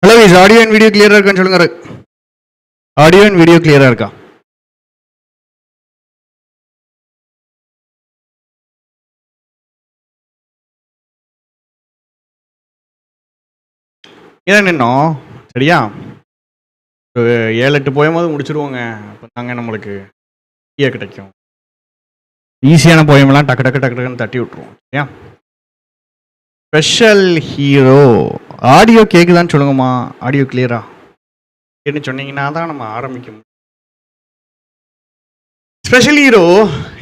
Hello, is audio and video கிளியரா இருக்கான்னு சொல்லுங்க. ஆடியோ அண்ட் வீடியோ கிளியரா இருக்கா? ஏன் நின்னோம்? சரியா, ஒரு 7-8 போயமாவது முடிச்சிருவோங்க. அப்போ தாங்க நம்மளுக்கு ஈஸியாக கிடைக்கும். ஈஸியான போயமெல்லாம் டக்கு டக்கு டக்கு டக்குன்னு தட்டி விட்ருவோம். சரியா, ஸ்பெஷல் ஹீரோ ஆடியோ கேட்குதான்னு சொல்லுங்கம்மா. ஆடியோ கிளியரா என்ன சொன்னீங்கன்னா தான் நம்ம ஆரம்பிக்க முடியும். ஸ்பெஷல் ஹீரோ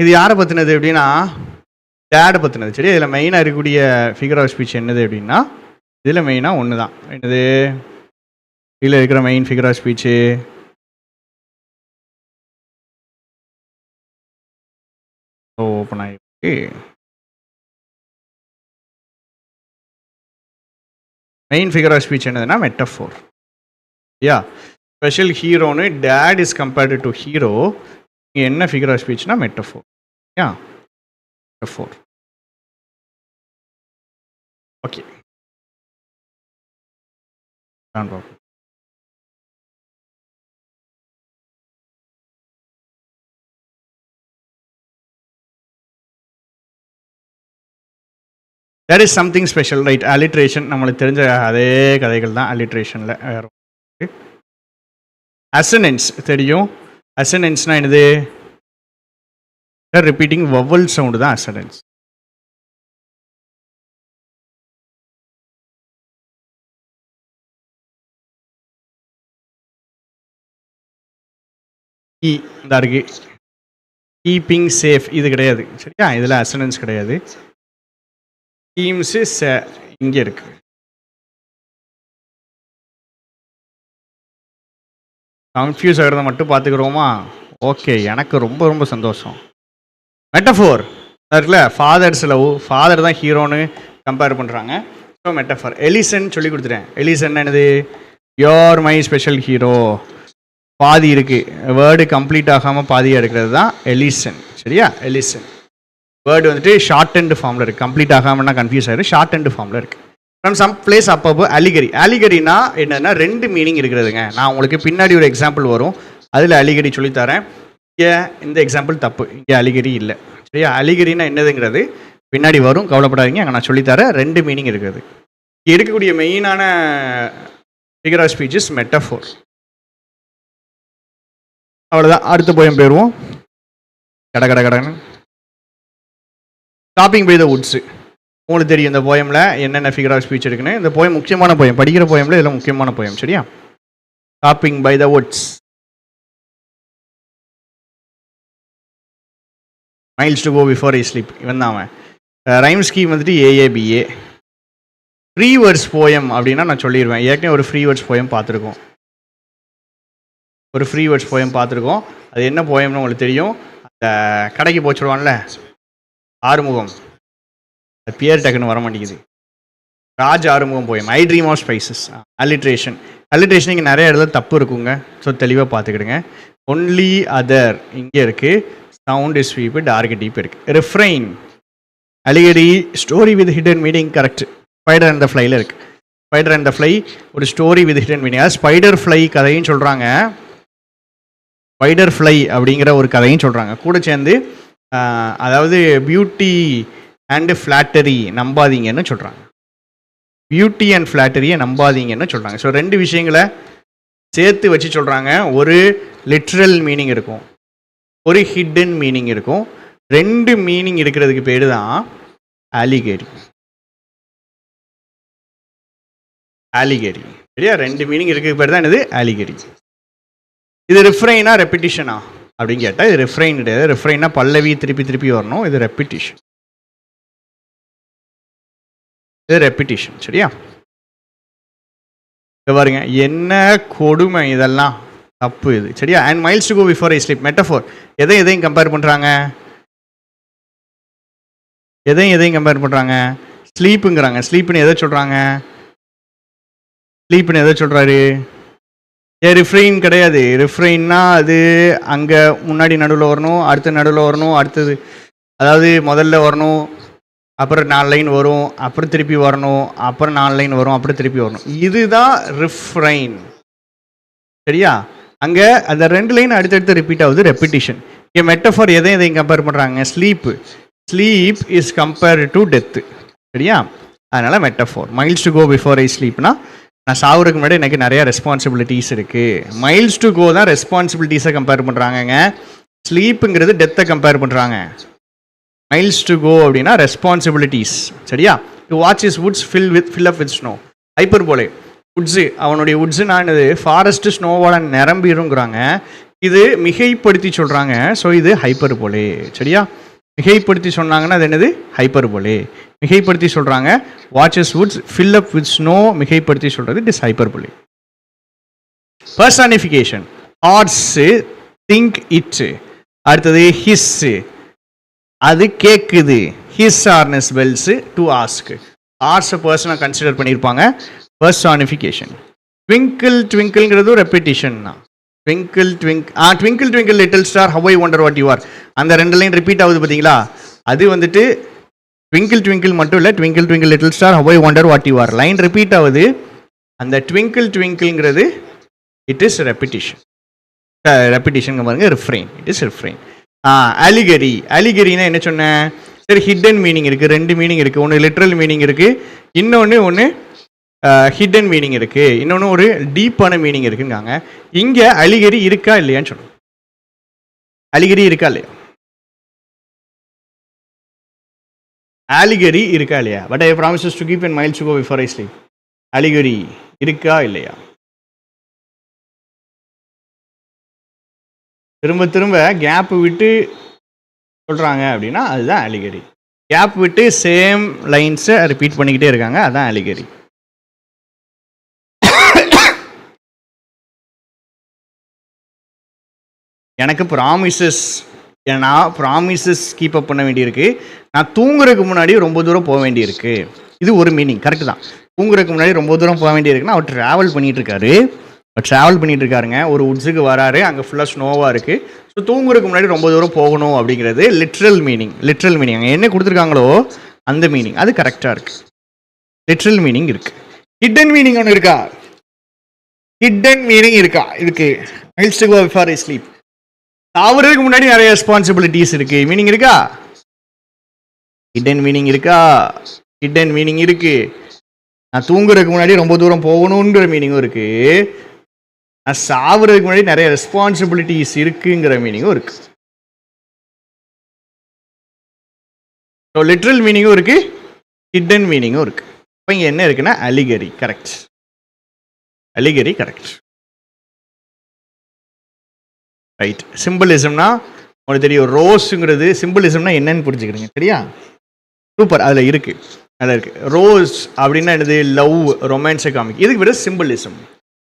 இது யாரை பற்றினது அப்படின்னா, டேடை பற்றினது. சரி, இதில் மெயினாக இருக்கக்கூடிய ஃபிகர் ஆஃப் ஸ்பீச் என்னது அப்படின்னா, இதில் மெயினாக ஒன்று தான். என்னது இதில் இருக்கிற main figure of speech? Open ஆகிருக்கு. மெயின் ஃபிகர் ஆஃப் ஸ்பீச் என்னதுன்னா மெட்டஃபோர். யா, ஸ்பெஷல் ஹீரோன்னு that is compared to hero. இங்கே என்ன ஃபிகர் ஆஃப் ஸ்பீச்னா மெட்டஃபோர். Yeah, metaphor. ஓகே, நான் பார்ப்போம். There is something special, right? Alliteration நம்மளுக்கு தெரிஞ்ச அதே கதைகள் தான் அலிட்ரேஷனில். வேறு அசனன்ஸ் தெரியும். அசனன்ஸ்னால் என்னது? ரிப்பீட்டிங் வவல் சவுண்டு தான் அசனன்ஸ். இந்த இருக்கு கீப்பிங் சேஃப், இது கிடையாது. சரியா, இதில் அசனன்ஸ் கிடையாது. டீம்ஸு இங்கே இருக்கு. கன்ஃபியூஸ் ஆகிறத மட்டும் பார்த்துக்கிறோமா? ஓகே, எனக்கு ரொம்ப ரொம்ப சந்தோஷம். மெட்டஃபோர் இருக்குல்ல, ஃபாதர்ஸ் லவ், ஃபாதர் தான் ஹீரோன்னு கம்பேர் பண்ணுறாங்க. So metaphor. எலிசன் சொல்லி கொடுத்துட்டேன். எலிசன் என்னது? Your my special hero. பாதி இருக்குது, வேர்டு கம்ப்ளீட் ஆகாமல் பாதியாக இருக்கிறது தான் எலிசன். சரியா, எலிசன் வேர்டு வந்துட்டு ஷார்ட் அண்ட் ஃபார்மில் இருக்குது. கம்ப்ளீட் ஆகாமல்னா கன்ஃபியூஸ் ஆகிடும். ஷார்ட் அண்ட் ஃபார்மில் இருக்குது. ஃப்ரம் சம் பிளேஸ் அப்பப்போ அலிகரி. அலிகரினா என்னன்னா 2 மீனிங் இருக்கிறதுங்க. நான் உங்களுக்கு பின்னாடி ஒரு எக்ஸாம்பிள் வரும், அதில் அலிகரி சொல்லித்தரேன். இங்கே இந்த எக்ஸாம்பிள் தப்பு, இங்கே அலிகரி இல்லை. சரியா, அலிகரினா என்னதுங்கிறது பின்னாடி வரும், கவலைப்படாதீங்க. அங்கே நான் சொல்லித்தரேன். 2 மீனிங் இருக்குது. இங்கே இருக்கக்கூடிய மெயினான figure of speech is metaphor. அவ்வளோதான். அடுத்த போயம் போயிடுவோம். கட கட கடன்னு டாப்பிங் பை த வுட்ஸு. உங்களுக்கு தெரியும் இந்த போயமில் என்னென்ன ஃபிகர் ஆஃப் ஸ்பீச் இருக்குன்னு. இந்த போயம் முக்கியமான போயம், படிக்கிற போயமில் இதில் முக்கியமான போயம். சரியா, stopping by the woods. Miles to go before I sleep, இவன் தான் அவன். ரைம் ஸ்கீம் வந்துட்டு ஏஏபிஏ. ஃப்ரீ வேர்ட்ஸ் போயம் அப்படின்னா நான் சொல்லிடுவேன். ஏற்கனவே ஒரு ஃப்ரீ வேர்ட்ஸ் போயம் பார்த்துருக்கோம். ஒரு ஃப்ரீ வேர்ட்ஸ் போயம் பார்த்துருக்கோம். அது என்ன போயம்னு உங்களுக்கு தெரியும். அந்த கடைக்கு போச்சுடுவான்ல ஆறுமுகம், அது பேர் டக்குன்னு வர மாட்டேங்குது. Raj Arumugam poem, I dream of spices. Alliteration. Alliteration இங்கே நிறைய இடத்துல தப்பு இருக்குங்க. ஸோ தெளிவாக பார்த்துக்கிடுங்க. ஒன்லி அதர் இங்கே இருக்குது. Sound is sweep, dark deep இருக்குது. Refrain allegory, story with hidden meaning. Correct. Spider and the ஃப்ளைல இருக்குது. ஸ்பைடர் அண்ட் த ஃப்ளை ஒரு ஸ்டோரி வித் ஹிடன் மீனிங். அதாவது ஸ்பைடர் ஃப்ளை கதையும் சொல்கிறாங்க, ஸ்பைடர் ஃப்ளை அப்படிங்கிற ஒரு கதையும் சொல்கிறாங்க கூட சேர்ந்து. அதாவது பியூட்டி அண்டு ஃப்ளாட்டரி நம்பாதீங்கன்னு சொல்கிறாங்க. பியூட்டி அண்ட் ஃப்ளாட்டரியை நம்பாதீங்கன்னு சொல்கிறாங்க. ஸோ 2 விஷயங்களை சேர்த்து வச்சு சொல்கிறாங்க. ஒரு லிட்ரல் மீனிங் இருக்கும், ஒரு ஹிடன் மீனிங் இருக்கும். 2 மீனிங் இருக்கிறதுக்கு பேர் தான் அலிகரி. அலிகரி. சரியா, 2 மீனிங் இருக்கிறதுக்கு பேர் தான் என்னது? அலிகரி. இது ரிஃப்ரைனா ரெப்பிட்டிஷனா அப்படின்னு கேட்டால் இது ரிஃப்ரைன் கிடையாது. ரிஃப்ரைனா பல்லவி திருப்பி திருப்பி வரணும். இது ரெப்பிட்டிஷன். இது ரெப்பிட்டிஷன். சரியா, இது பாருங்க என்ன கொடுமை, இதெல்லாம் தப்பு இது. சரியா, and miles to go before I sleep. Metaphor. எதையும் கம்பேர் பண்ணுறாங்க? எதையும் கம்பேர் பண்ணுறாங்க? ஸ்லீப்புங்கிறாங்க. ஸ்லீப்புன்னு எதை சொல்கிறாங்க? ஸ்லீப்புன்னு எதை சொல்கிறாரு? ரிஃப்ரெயின் கிடையாது. ரிஃப்ரெயின்னா அது அங்கே முன்னாடி நடுவில் வரணும், அடுத்த நடுவில் வரணும், அடுத்தது அதாவது முதல்ல வரணும், அப்புறம் 4 லைன் வரும், அப்புறம் திருப்பி வரணும், அப்புறம் 4 லைன் வரும், அப்புறம் திருப்பி வரணும். இதுதான் ரிஃப்ரைன். சரியா? அங்கே அந்த 2 லைன் அடுத்தடுத்து ரிப்பீட் ஆகுது, ரெப்பிட்டிஷன். இங்கே மெட்டஃபார் எதையும் கம்பேர் பண்ணுறாங்க? Sleep is compared to death. சரியா? அதனால் metaphor. Miles to go before I ஸ்லீப்னா நான் சாவுறதுக்கு முன்னாடி எனக்கு நிறையா ரெஸ்பான்சிபிலிட்டிஸ் இருக்குது. மைல்ஸ் டு கோ தான் ரெஸ்பான்சிபிலிட்டிஸை கம்பேர் பண்ணுறாங்கங்க. ஸ்லீப்புங்கிறது டெத்தை கம்பேர் பண்ணுறாங்க. மைல்ஸ் டு கோ அப்படின்னா ரெஸ்பான்சிபிலிட்டிஸ். சரியா? To watch is Woods fill up with snow. ஹைப்பர்போலே woods, அவனுடைய வுட்ஸுனா என்னது? ஃபாரஸ்ட்டு ஸ்னோவால் நிரம்பிடுங்கிறாங்க. இது மிகைப்படுத்தி சொல்கிறாங்க. ஸோ இது ஹைப்பர்போலே. சரியா? மிகைப்படுத்தி சொன்னாங்கன்னா அது என்னது? ஹைப்பர்போலே. மிகைப்படுத்தி சொல்கிறாங்க. Watches woods fill up with snow, மிகைப்படுத்தி சொல்கிறது it is hyperbole. Personification. Horse, think it. அடுத்தது ஹிஸ்ஸு, அது கேட்குது. His harness bells, to ask. ஆர்ட்ஸை பர்சனாக கன்சிடர் பண்ணியிருப்பாங்க. பர்சானிஃபிகேஷன். ட்விங்கிள்ங்கிறது ரெப்பிட்டிஷன் தான். Twinkle little star how I wonder what you are. அந்த 2 லைன் ரிப்பீட் ஆகுது பார்த்தீங்களா? அது வந்துட்டு ட்விங்கிள் மட்டும் இல்லை, twinkle little star how I wonder what you are line repeat ஆகுது. அந்த ட்விங்கிள்ங்கிறது இட் இஸ் ரெப்பிட்டிஷன். பாருங்க, ரிஃப்ரெயின். It is refrain. அலிகரினா என்ன சொன்னேன்? சரி, ஹிடன் மீனிங் இருக்குது, 2 மீனிங் இருக்குது. ஒன்று லிட்ரல் மீனிங் இருக்குது, இன்னொன்று ஹிடன் மீனிங் இருக்குது, இன்னொன்று ஒரு டீப்பான மீனிங் இருக்குங்காங்க. இங்கே அலிகரி இருக்கா இல்லையான்னு சொன்னோம். அலிகரி இருக்கா இல்லையா? அலிகரி இருக்கா இல்லையா? But I promises to keep in miles to go before I sleep. Allegory இருக்கா இல்லையா? திரும்ப கேப் விட்டு சொல்கிறாங்க அப்படின்னா அதுதான் அலிகரி. கேப் விட்டு சேம் லைன்ஸை ரிப்பீட் பண்ணிக்கிட்டே இருக்காங்க, அதுதான் அலிகரி. எனக்கு ப்ராமிசஸ் கீப் அப் பண்ண வேண்டியிருக்கு. நான் தூங்குறதுக்கு முன்னாடி ரொம்ப தூரம் போக வேண்டியிருக்கு. இது ஒரு மீனிங், கரெக்டு தான். தூங்குறதுக்கு முன்னாடி ரொம்ப தூரம் போக வேண்டியிருக்குன்னா அவர் ட்ராவல் பண்ணிகிட்டு இருக்காருங்க. ஒரு உட்ஸுக்கு வராரு, அங்கே ஃபுல்லாக ஸ்னோவாக இருக்குது. ஸோ தூங்குறதுக்கு முன்னாடி ரொம்ப தூரம் போகணும் அப்படிங்கிறது லிட்ரல் மீனிங். அங்கே என்ன கொடுத்துருக்காங்களோ அந்த மீனிங் அது கரெக்டாக இருக்குது. லிட்ரல் மீனிங் இருக்குது. ஹிடன் மீனிங் ஒன்று இருக்கா? இதுக்கு miles to go before I sleep. சாவறதுக்கு முன்னாடி நிறைய ரெஸ்பான்சிபிலிட்டிஸ் இருக்கு. மீனிங் இருக்கா? ஹிடன் மீனிங் இருக்கா? ஹிடன் மீனிங் இருக்கு. நான் தூங்குறதுக்கு முன்னாடி ரொம்ப தூரம் போகணுங்கிற மீனிங்கும் இருக்கு. நான் சாவறதுக்கு முன்னாடி நிறைய ரெஸ்பான்சிபிலிட்டிஸ் இருக்குங்கிற மீனிங்கும் இருக்கு. லிட்ரல் மீனிங்கும் இருக்கு, ஹிடன் மீனிங்கும் இருக்கு. இப்போ இங்கே என்ன இருக்குன்னா அலிகரி. கரெக்ட். ரைட். சிம்பிளிசம்னா உங்களுக்கு தெரியும். ரோஸுங்கிறது சிம்பிளிசம்னா என்னன்னு புரிஞ்சுக்கிறீங்க. சரியா? சூப்பர். அதில் இருக்குது. ரோஸ் அப்படின்னா என்னது? லவ், ரொமான்ஸை காமிக்கும். இதுக்கு பேர் சிம்பிளிசம்.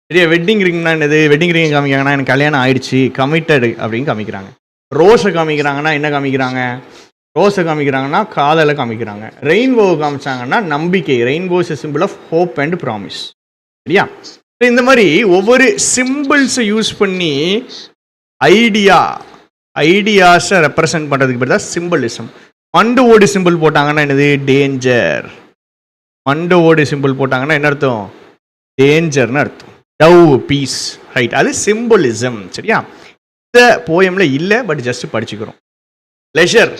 சரியா? வெட்டிங் ரிங்னா என்னது? வெட்டிங் ரிங் காமிக்கிறாங்கன்னா எனக்கு கல்யாணம் ஆயிடுச்சு, கமிட்டடு அப்படின்னு காமிக்கிறாங்க. ரோஸை காமிக்கிறாங்கன்னா என்ன காமிக்கிறாங்க? காதலை காமிக்கிறாங்க. ரெயின்போவை காமிச்சாங்கன்னா நம்பிக்கை. Rainbow is simple of hope and promise. சரியா? இந்த மாதிரி ஒவ்வொரு சிம்பிள்ஸை யூஸ் பண்ணி ஐடியாஸை ரெப்ரசன்ட் பண்ணுறதுக்கு பேர் தான் சிம்பிளிசம். மண்டு ஓடு சிம்பிள் போட்டாங்கன்னா என்னது? டேஞ்சர். மண்டு ஓடு சிம்பிள் போட்டாங்கன்னா என்ன அர்த்தம்? டேஞ்சர்னு அர்த்தம். Dove, peace. ரைட். அது சிம்பிளிசம். சரியா? இந்த போயம்ல இல்லை, பட் ஜஸ்ட் படிச்சுக்கிறோம். லெஷர்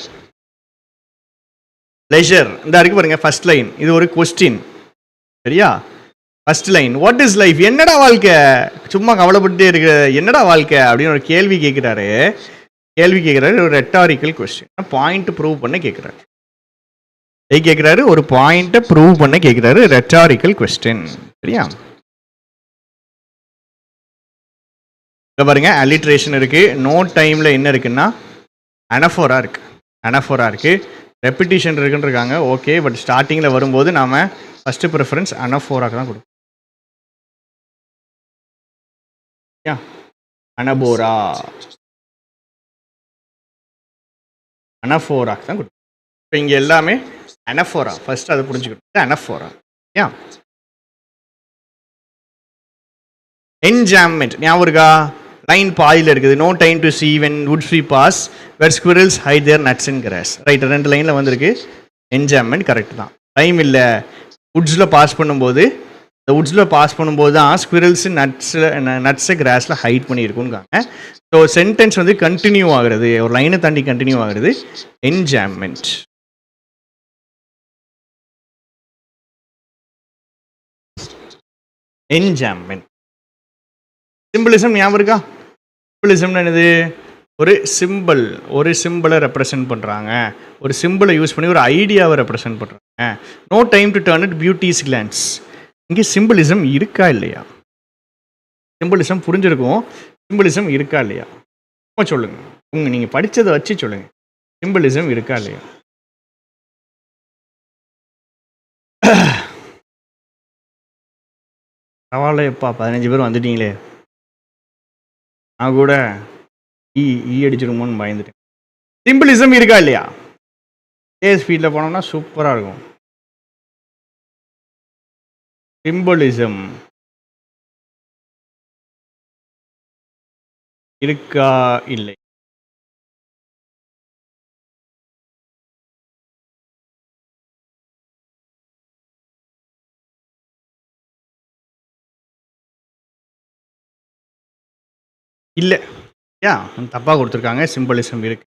இந்த இருக்கு பாருங்க. ஃபர்ஸ்ட் லைன் இது ஒரு கொஸ்டின். சரியா? First line, what is life? என்னடா வாழ்க்கை? சும்மா கவலைப்பட்டே இருக்கிற என்னடா வாழ்க்கை அப்படின்னு ஒரு கேள்வி கேட்குறாரு. ஒரு ரெட்டாரிக்கல் கொஸ்டின். பாயிண்ட் ப்ரூவ் பண்ண கேட்குறாரு. ஒரு பாயிண்ட்டை ப்ரூவ் பண்ண கேட்குறாரு. Rhetorical question. சரியா? இங்கே பாருங்க, அலிட்ரேஷன் இருக்கு. நோ டைம்ல என்ன இருக்குன்னா அனஃபோரா இருக்கு. ரெப்பிட்டிஷன் இருக்குன்னு இருக்காங்க. ஓகே, பட் ஸ்டார்டிங்கில் வரும்போது நாம ஃபர்ஸ்ட் ப்ரிஃபரன்ஸ் அனஃபோராக்கு தான் கொடுப்போம். அனஃபோராக்கு தான் கொடுப்போம். இப்போ இங்கே எல்லாமே அனஃபோரா. ஃபர்ஸ்ட் அதை புரிஞ்சுக்கணும். அனஃபோரா. என்ஜாம்மெண்ட் ஞாபகம் இருக்கா? லைன் பாதியில் இருக்குது. No time to see when wood sweep pass where squirrels hide their nuts in grass. Right. 2 லைனில் வந்திருக்கு. என்ஜாய்மெண்ட் கரெக்ட் தான். டைம் இல்லை, வுட்ஸில் பாஸ் பண்ணும்போது, இந்த வுட்ஸில் பாஸ் பண்ணும்போது தான் ஸ்குவிரல்ஸு நட்ஸை கிராஸில் ஹைட் பண்ணியிருக்குங்காங்க. ஸோ சென்டென்ஸ் வந்து கண்டினியூ ஆகுறது, ஒரு லைனை தாண்டி கண்டினியூ ஆகுறது என்ஜாய்மெண்ட். என்ஜாய்மெண்ட். சிம்பிளிசம் ஞாபகம் இருக்கா? சிம்பிளிசம்னு என்னது? ஒரு சிம்பிளை ரெப்ரசென்ட் பண்ணுறாங்க, ஒரு சிம்பிளை யூஸ் பண்ணி ஒரு ஐடியாவை ரெப்ரசென்ட் பண்ணுறாங்க. No time to turn it beauty's glance. இங்கே சிம்பிளிசம் இருக்கா இல்லையா? சிம்பிளிசம் புரிஞ்சிருக்கும். சிம்பிளிசம் இருக்கா இல்லையா சொல்லுங்க. நீங்கள் படித்ததை வச்சு சொல்லுங்க, சிம்பிளிசம் இருக்கா இல்லையா? பரவாயில்ல எப்பா, 15 பேர் வந்துட்டீங்களே. நான் கூட ஈ அடிச்சிருமோன்னு பயந்துட்டேன். சிம்பிளிசம் இருக்கா இல்லையா? ஸ்பீடில் போனோம்னா சூப்பராக இருக்கும். சிம்பிளிசம் இருக்கா இல்லை? இல்லை. தப்பாக கொடுத்துருக்காங்க. சிம்பிளிசம் இருக்கு,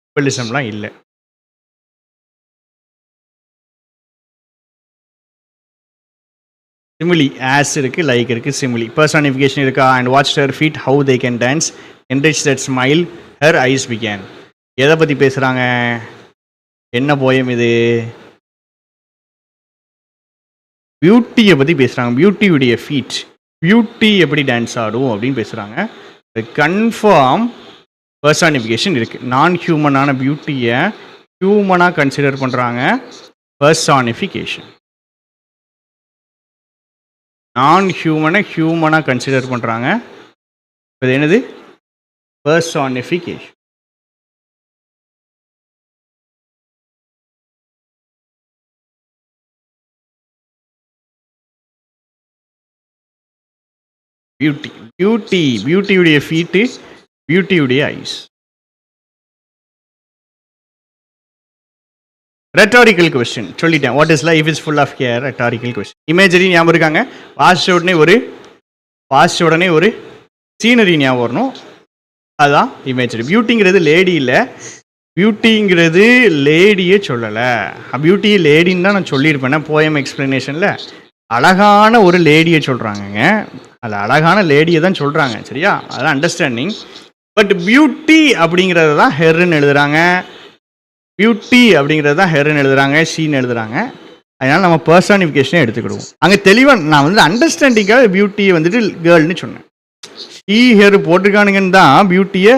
சிம்பிளிசம்லாம் இல்லை. சிமிலி ஆஸ் இருக்குது, லைக் இருக்குது, சிமிலி. பர்சானிஃபிகேஷன் இருக்கா? And watch her feet how they can dance, enrich that smile her eyes began. எதை பற்றி பேசுகிறாங்க? என்ன போயம் இது? பியூட்டியை பற்றி பேசுகிறாங்க. பியூட்டியுடைய ஃபீட், பியூட்டி எப்படி டான்ஸ் ஆடும் அப்படின்னு பேசுகிறாங்க. கன்ஃபார்ம் பர்சானிஃபிகேஷன் இருக்குது. நான் ஹியூமனான பியூட்டியை ஹியூமனாக கன்சிடர் பண்ணுறாங்க. பர்சானிஃபிகேஷன். நான் ஹியூமனாக கன்சிடர் பண்ணுறாங்க. இது என்னது? பர்சானிஃபிகேஷன். பியூட்டியுடைய ஃபீட்டு, பியூட்டியுடைய ஐஸ். ரெட்டாரிக்கல் கொஸ்டின் சொல்லிட்டேன். What is life is full of care. Rhetorical question. Imagery ஞாபகம் இருக்காங்க? வாசிச்ச உடனே ஒரு சீனரி ஞாபகம் வரணும். அதுதான் இமேஜரி. பியூட்டிங்கிறது லேடி இல்லை, பியூட்டிங்கிறது லேடியே சொல்லலை. பியூட்டி லேடின்னு தான் நான் சொல்லியிருப்பேன் போயம் எக்ஸ்பிளனேஷனில். அழகான ஒரு லேடியை சொல்கிறாங்கங்க, அது அழகான லேடியை தான் சொல்கிறாங்க, சரியா? அதெல்லாம் அண்டர்ஸ்டாண்டிங். பட் பியூட்டி அப்படிங்கிறது தான் ஹெர்ன்னு எழுதுகிறாங்க, பியூட்டி அப்படிங்கிறது தான் ஹெர்ன்னு எழுதுகிறாங்க, ஷீன்னு எழுதுகிறாங்க. அதனால் நம்ம பர்சானிஃபிகேஷனே எடுத்துக்கிடுவோம். அங்கே தெளிவாக நான் வந்து அண்டர்ஸ்டாண்டிங்காக பியூட்டியை வந்துட்டு கேர்ள்னு சொன்னேன். ஷீ ஹெர் போட்டிருக்கானுங்கன்னு தான் பியூட்டியை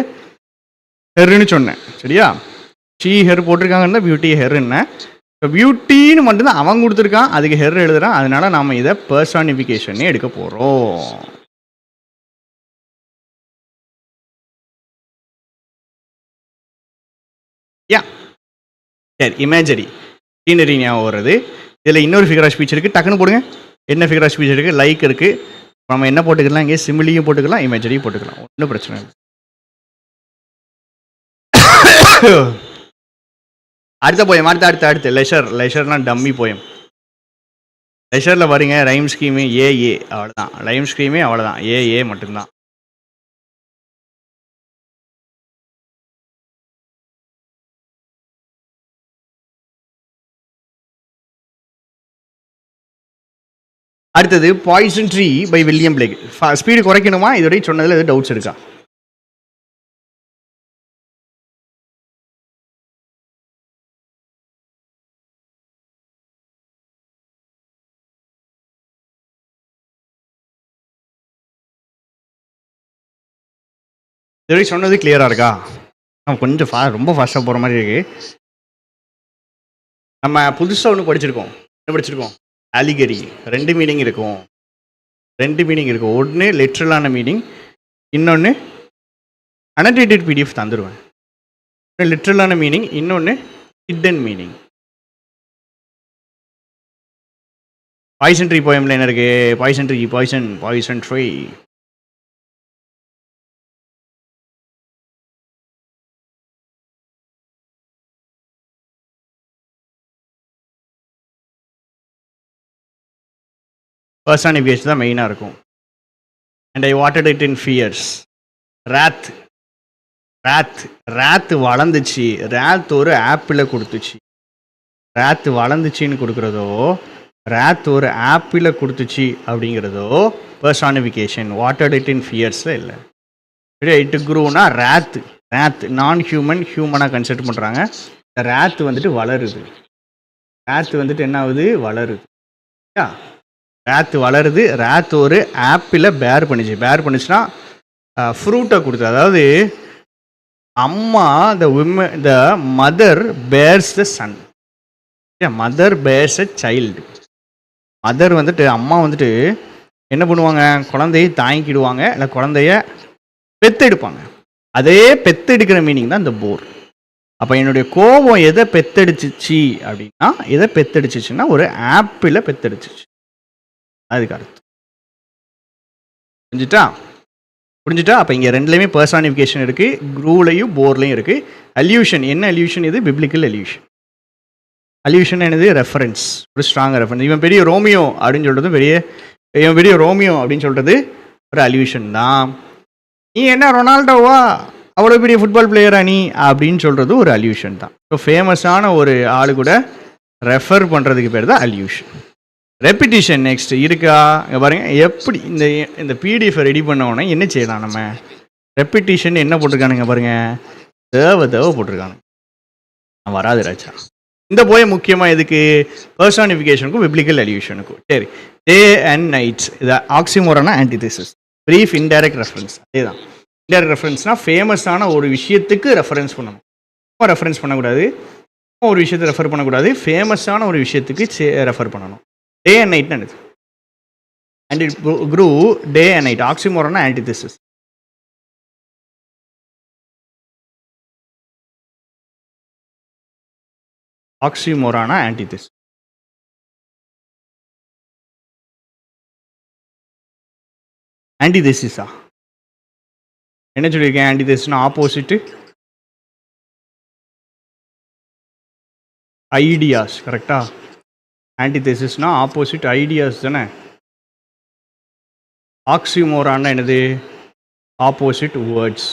ஹெர்ன்னு சொன்னேன், சரியா? ஷீ ஹெர் போட்டிருக்காங்கன்னு தான் பியூட்டியை ஹெர்ன்னு. இப்போ பியூட்டின்னு மட்டும்தான் அவன் கொடுத்துருக்கான், அதுக்கு ஹெர் எழுதுறான். அதனால நாம் இதை பர்சானிஃபிகேஷனே எடுக்க போகிறோம். சரி, இமேஜரி சீனரி ஞாபகம் வருது. இதில் இன்னொரு ஃபிகர் ஆஃப் ஸ்பீச் இருக்குது, டக்குன்னு போடுங்க. என்ன ஃபிகர் ஆஃப் ஸ்பீச் இருக்குது? லைக் இருக்குது. நம்ம என்ன போட்டுக்கலாம்? இங்கே சிமிலியும் போட்டுக்கலாம், இமேஜரியும் போட்டுக்கலாம், ஒன்றும் பிரச்சனை இல்லை. அடுத்த போயம், அடுத்து லெஷர்னா டம்மி போயம். லெஷரில் பாருங்க, ரைம் ஸ்கீமு ஏ அவ்வளோதான். ரைம் ஸ்கீமே அவ்வளோதான், ஏ மட்டும்தான். அடுத்தது poison tree by William Blake. Speed குறைக்கணுமா? இதுவரை சொன்னதில் எதுவும் டவுட்ஸ் இருக்கா? இதுவரை சொன்னது கிளியராக இருக்கா? நம்ம கொஞ்சம் ரொம்ப ஃபாஸ்ட்டாக போகிற மாதிரி இருக்குது. நம்ம புதுசாக ஒன்று படிச்சிருக்கோம், ஆலிகரி. ரெண்டு மீனிங் இருக்கும். ஒன்று லிட்ரலான மீனிங், இன்னொன்று அனடேட்டட் பிடிஎஃப் தந்துடுவேன். லிட்ரலான மீனிங், இன்னொன்று ஹிடன் மீனிங். பாய்சன் ட்ரீ போயமில் என்ன இருக்குது? Poison tree. பர்சானிஃபிகேஷன் தான் மெயினாக இருக்கும். அண்ட் ஐ வாட்டட் it in fears. Wrath wrath wrath வளர்ந்துச்சு. ராத் ஒரு ஆப்பிளை கொடுத்துச்சு. ராத் வளர்ந்துச்சின்னு கொடுக்குறதோ, ராத் ஒரு ஆப்பிளை கொடுத்துச்சு அப்படிங்கிறதோ பர்சானிஃபிகேஷன். வாட்டட் இட் இன் ஃபியர்ஸில் இல்லை. இட் குரூனா ராத் ராத் நான் ஹியூமன் ஹியூமனாக கன்சிடர் பண்ணுறாங்க. இந்த ராத் வந்துட்டு வளருது. ராத் வந்துட்டு என்ன ஆகுது? வளருது. ராத் வளருது. ராத் ஒரு ஆப்பிளை பேர் பண்ணிச்சு. பேர் பண்ணிச்சுன்னா ஃப்ரூட்டை கொடுத்து, அதாவது அம்மா the mother bears the son. Mother bears a child. Mother வந்துட்டு அம்மா வந்துட்டு என்ன பண்ணுவாங்க? குழந்தையை தாங்கிக்கிடுவாங்க, இல்லை குழந்தைய பெத்தெடுப்பாங்க. அதே பெத்தெடுக்கிற மீனிங் தான் இந்த போர். அப்போ என்னுடைய கோபம் எதை பெத்தெடுச்சிச்சு அப்படின்னா, எதை பெத்தெடுச்சிச்சுன்னா ஒரு ஆப்பிளை பெத்தெடுச்சிச்சு. அதுக்கு அர்த்தம் புரிஞ்சுட்டா? அப்போ இங்கே ரெண்டுலேயுமே பர்சானிஃபிகேஷன் இருக்குது, க்ரூலையும் போர்லையும் இருக்குது. அல்யூஷன் என்ன அல்யூஷன்? இது பிப்ளிக்கல் அல்யூஷன். அல்யூஷன் என்னது? ரெஃபரன்ஸ், ஒரு ஸ்ட்ராங் ரெஃபரன்ஸ். இவன் பெரிய ரோமியோ அப்படின்னு சொல்கிறது இவன் பெரிய ரோமியோ அப்படின்னு சொல்கிறது ஒரு அல்யூஷன் தான். நீ என்ன ரொனால்டோவா, அவ்வளோ பெரிய ஃபுட்பால் பிளேயரா நீ அப்படின்னு சொல்கிறது ஒரு அல்யூஷன் தான். ஸோ ஃபேமஸான ஒரு ஆள் கூட ரெஃபர் பண்ணுறதுக்கு பேர் தான் அல்யூஷன். ரெப்பிட்டிஷன் நெக்ஸ்ட் இருக்கா? இங்கே பாருங்கள், எப்படி இந்த பிடிஎஃப் ரெடி பண்ணோன்னா என்ன செய்யலாம் நம்ம? ரெப்பிட்டிஷன் என்ன போட்டிருக்கானுங்க பாருங்கள், தேவை போட்டிருக்கானுங்க. வராது ராஜா. இந்த போய் முக்கியமாக எதுக்கு? பர்சானிஃபிகேஷனுக்கும் பிப்ளிக்கல் அல்யூஷனுக்கும். சரி, டே அண்ட் நைட்ஸ், இது ஆக்சிமோரானா ஆன்டிதீசிஸ். Brief indirect reference. அதே தான் இன்டைரக்ட் ரெஃபரன்ஸ்னால் ஃபேமஸான ஒரு விஷயத்துக்கு ரெஃபரன்ஸ் பண்ணணும். ரெஃபரன்ஸ் பண்ணக்கூடாது, ஒரு விஷயத்தை ரெஃபர் பண்ணக்கூடாது, ஃபேமஸான ஒரு விஷயத்துக்கு ரெஃபர் பண்ணணும். டே அண்ட் நைட்னு என்னது? And it grew day and night. ஆக்சிமோரானா ஆன்டிதீசிஸ். ஆக்சிமோரானா ஆன்டிதீசிஸ். ஆன்டிதீசிஸா என்ன சொல்லியிருக்கேன்? ஆன்டிதீசிஸ்னா ஆப்போசிட்டு ஐடியாஸ். கரெக்டா? ஆன்டிதீசிஸ்னா ஆப்போசிட் ஐடியாஸ் தானே. ஆக்சிமோரானா என்னது? Opposite words.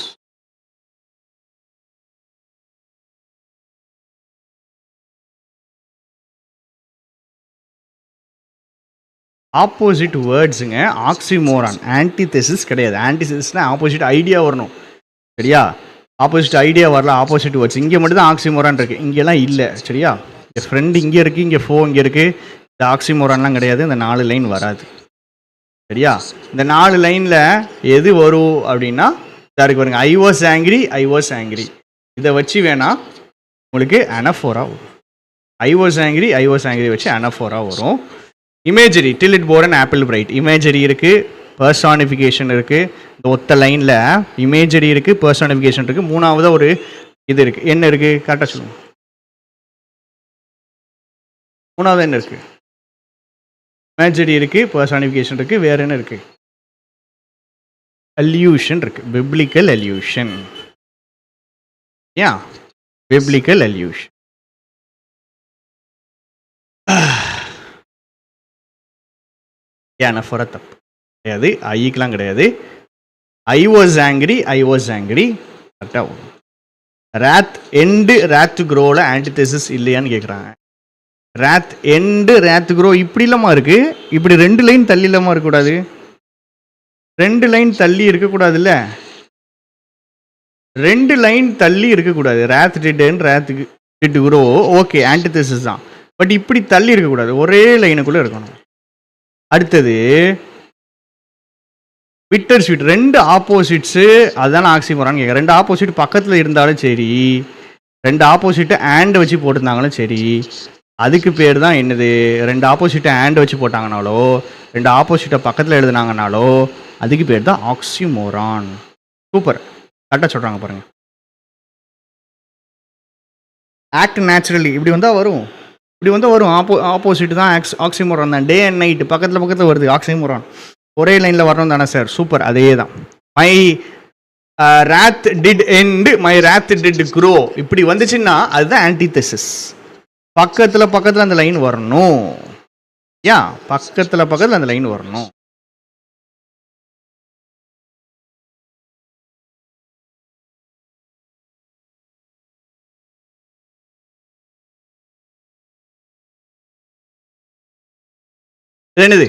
ஆப்போசிட் வேர்ட்ஸுங்க ஆக்சிமோரான். ஆன்டிதெசிஸ் கிடையாது. ஆன்டிதெசிஸ்னா ஆப்போசிட் ஐடியா வரணும், சரியா? ஆப்போசிட் ஐடியா வரல, ஆப்போசிட் வேர்ட்ஸ். இங்கே மட்டும் தான் ஆக்சிமோரான் இருக்குது, இங்கெல்லாம் இல்லை, சரியா? இந்த ஃப்ரெண்டு இங்கே இருக்குது, இங்கே இங்கே இருக்குது. இந்த ஆக்சிமோரான்லாம் கிடையாது. இந்த 4 லைன் வராது, சரியா? இந்த 4 லைனில் எது வரும் அப்படின்னா இருக்கு பாருங்க, ஐ வாஸ் ஆங்கிரி. இதை வச்சு வேணா உங்களுக்கு அனஃபோரா வரும். ஐ வாஸ் ஆங்கிரி வச்சு அனஃபோரா வரும். Imagery, till it bore and apple bright. Imagery இருக்குது, பர்சானிஃபிகேஷன் இருக்குது. இந்த ஒத்த லைனில் இமேஜரி இருக்குது, பர்சானிஃபிகேஷன் இருக்குது. மூணாவதாக ஒரு இது இருக்குது. என்ன இருக்குது? கரெக்டாக சொல்லுங்க. மூணாவது என்ன இருக்குது? இமேஜரி இருக்குது, பர்சானிஃபிகேஷன் இருக்குது. வேறு என்ன இருக்குது? அல்யூஷன் இருக்குது. Biblical illusion. ஏன் பிப்ளிக்கல் அல்யூஷன்? அனஃபோரா தப்பு கிடையாது, ஐக்கெலாம் கிடையாது. ஐ வாஸ் ஆங்கிரி கரெக்டாக வரும். ராத் எண்டு ராத் க்ரோவில் ஆன்டிதெசிஸ் இல்லையான்னு கேட்குறாங்க. ராத் எண்டு ராத் க்ரோ இப்படி இல்லாமல் இருக்குது. இப்படி 2 லைன் தள்ளி இல்லாமல் இருக்கக்கூடாது. 2 லைன் தள்ளி இருக்கக்கூடாதுல்ல. 2 லைன் தள்ளி இருக்கக்கூடாது. Wrath did wrath did grow okay, antithesis தான். பட் இப்படி தள்ளி இருக்கக்கூடாது, ஒரே லைனுக்குள்ளே இருக்கணும். அடுத்தது விட்டர் ஸ்வீட். 2 ஆப்போசிட்ஸு, அதுதான் ஆக்சிமோரான்னு கேட்குறேன். 2 ஆப்போசிட் பக்கத்தில் இருந்தாலும் சரி, 2 ஆப்போசிட்டை ஆண்ட் வச்சு போட்டிருந்தாங்களும் சரி, அதுக்கு பேர் தான் என்னது? 2 ஆப்போசிட்டை ஆண்ட் வச்சு போட்டாங்கனாலோ, 2 ஆப்போசிட்டை பக்கத்தில் எழுதுனாங்கனாலோ, அதுக்கு பேர் தான் ஆக்சிமோரான். சூப்பர், கரெக்டாக சொல்கிறாங்க பாருங்கள். ஆக்ட் நேச்சுரலி, இப்படி வந்தால் வரும், ஆப்போசிட் தான் ஆக்சிமோரான் தான். டே அண்ட் நைட்டு பக்கத்தில் வருது, ஆக்சிமோரான். ஒரே லைனில் வரணும் தானே சார்? சூப்பர், அதே தான். My wrath did end, my wrath did grow, இப்படி வந்துச்சுன்னா அதுதான் ஆன்டிதெசிஸ். பக்கத்தில் அந்த லைன் வரணும். பக்கத்தில் அந்த லைன் வரணும். என்னது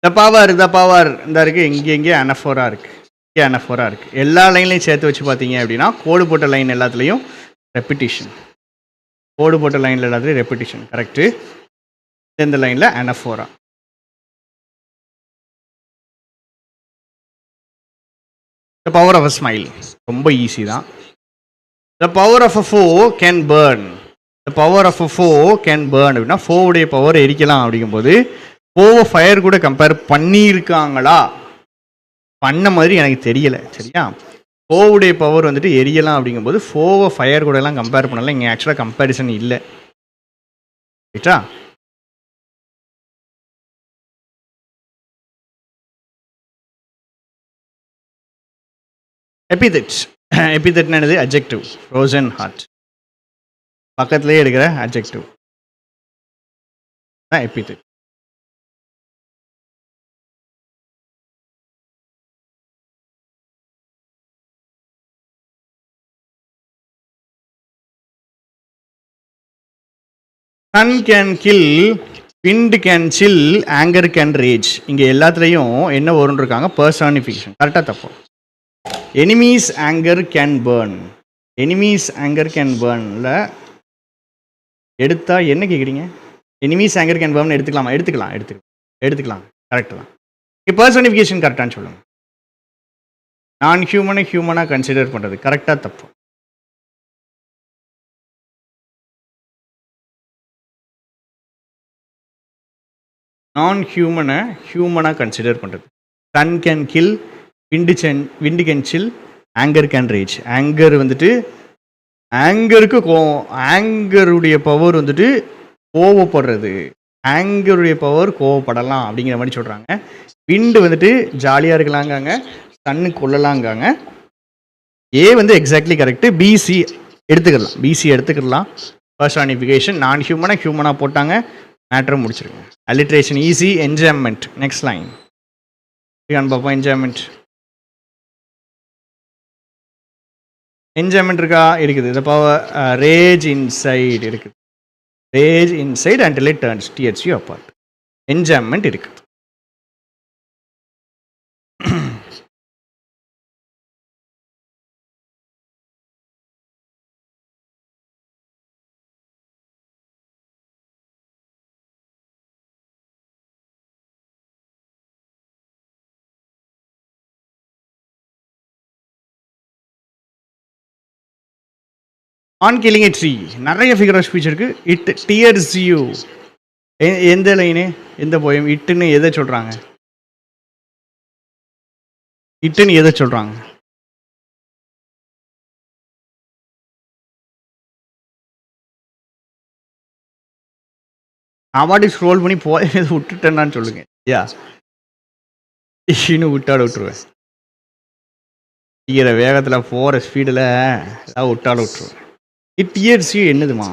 த பவர் இந்த இருக்குது, இங்கே அனஃபோராக இருக்குது, இங்கே அனஃபோராக இருக்குது. எல்லா லைன்லையும் சேர்த்து வச்சு பார்த்தீங்க அப்படின்னா கோடு போட்ட லைன் எல்லாத்துலேயும் ரெப்பிட்டிஷன். கோடு போட்ட லைனில் எல்லாத்துலேயும் ரெப்பிட்டிஷன் கரெக்டு. இந்த லைனில் anaphora. The power of a smile ரொம்ப ஈஸி தான். The power of a foe can burn. The power of a foe can burn அப்படின்னா ஃபோவுடைய பவர் எரிக்கலாம். அப்படிங்கும்போது ஃபோவை ஃபயர் கூட கம்பேர் பண்ணியிருக்காங்களா? பண்ண மாதிரி எனக்கு தெரியலை. சரியா, ஃபோவுடைய பவர் வந்துட்டு எரியலாம். அப்படிங்கும்போது ஃபோவை ஃபயர் கூட எல்லாம் கம்பேர் பண்ணலாம். இங்கே ஆக்சுவலாக கம்பேரிசன் இல்லை. ரைட்டா? எபிதெட். எபிதெட்னா என்னது? அட்ஜெக்டிவ். ஃப்ரோசன் ஹார்ட் பக்கத்துலேயே இருக்கிற அட்ஜெக்டிவ் தான் epithet. Sun can kill, wind can chill, anger can rage. இங்கே எல்லாத்துலேயும் என்ன வரும்னு இருக்காங்க? பர்சானிஃபிகேஷன். கரெக்டாக தப்போ? Enemies anger can burn. Enemies anger can பேர்னில் எடுத்தால் என்ன கேட்குறீங்க? எனிமீஸ் ஆங்கர் கேன் பேர்ன் எடுத்துக்கலாமா? எடுத்துக்கலாம். கரெக்டு தான். இங்கே பர்சானிஃபிகேஷன் கரெக்டானு சொல்லுங்கள். நான் ஹியூமனாக கன்சிடர் பண்ணுறது கரெக்டாக தப்பு? நான் ஹியூமனாக கன்சிடர் பண்ணுறது. Sun can kill, wind can chill, anger can rage. Anger வந்துட்டு ஆங்கருக்கு ஆங்கருடைய பவர் வந்துட்டு கோவப்படுறது. ஆங்கருடைய பவர் கோவப்படலாம் அப்படிங்கிற மாதிரி சொல்கிறாங்க. விண்டு வந்துட்டு ஜாலியாக இருக்கலாங்காங்க, சன்னு கொள்ளலாங்காங்க. ஏ வந்து எக்ஸாக்ட்லி கரெக்டு. பிசி எடுத்துக்கலாம். பர்சானிஃபிகேஷன் நான் ஹியூமனாக போட்டாங்க. மேட்ரு முடிச்சிருங்க. Alliteration easy. Enjoyment next line பார்ப்போம். என்ஜாய்மெண்ட் இருக்கா? இருக்குது. இந்த பவர் ரேஜ் இன்சைட் இருக்குது. Rage inside until it turns tears you apart. Enjoyment இருக்குது. ஆன் கில்லிங் எ ட்ரீ நிறைய ஃபிகர் ஆஃப் ஸ்பீச் இருக்குது. It tears you. எந்த லைனு? எந்த போயம்? இட்டுன்னு எதை சொல்கிறாங்க? அவாடி ஸ்க்ரோல் பண்ணி போய் விட்டுட்டேன்னு சொல்லுங்க. இன்னும் விட்டுருவேன். வேகத்தில் போகிற ஸ்பீடில் ஏதாவது விட்டுருவேன். இட் டியர்ஸ் யூ என்னதுமா?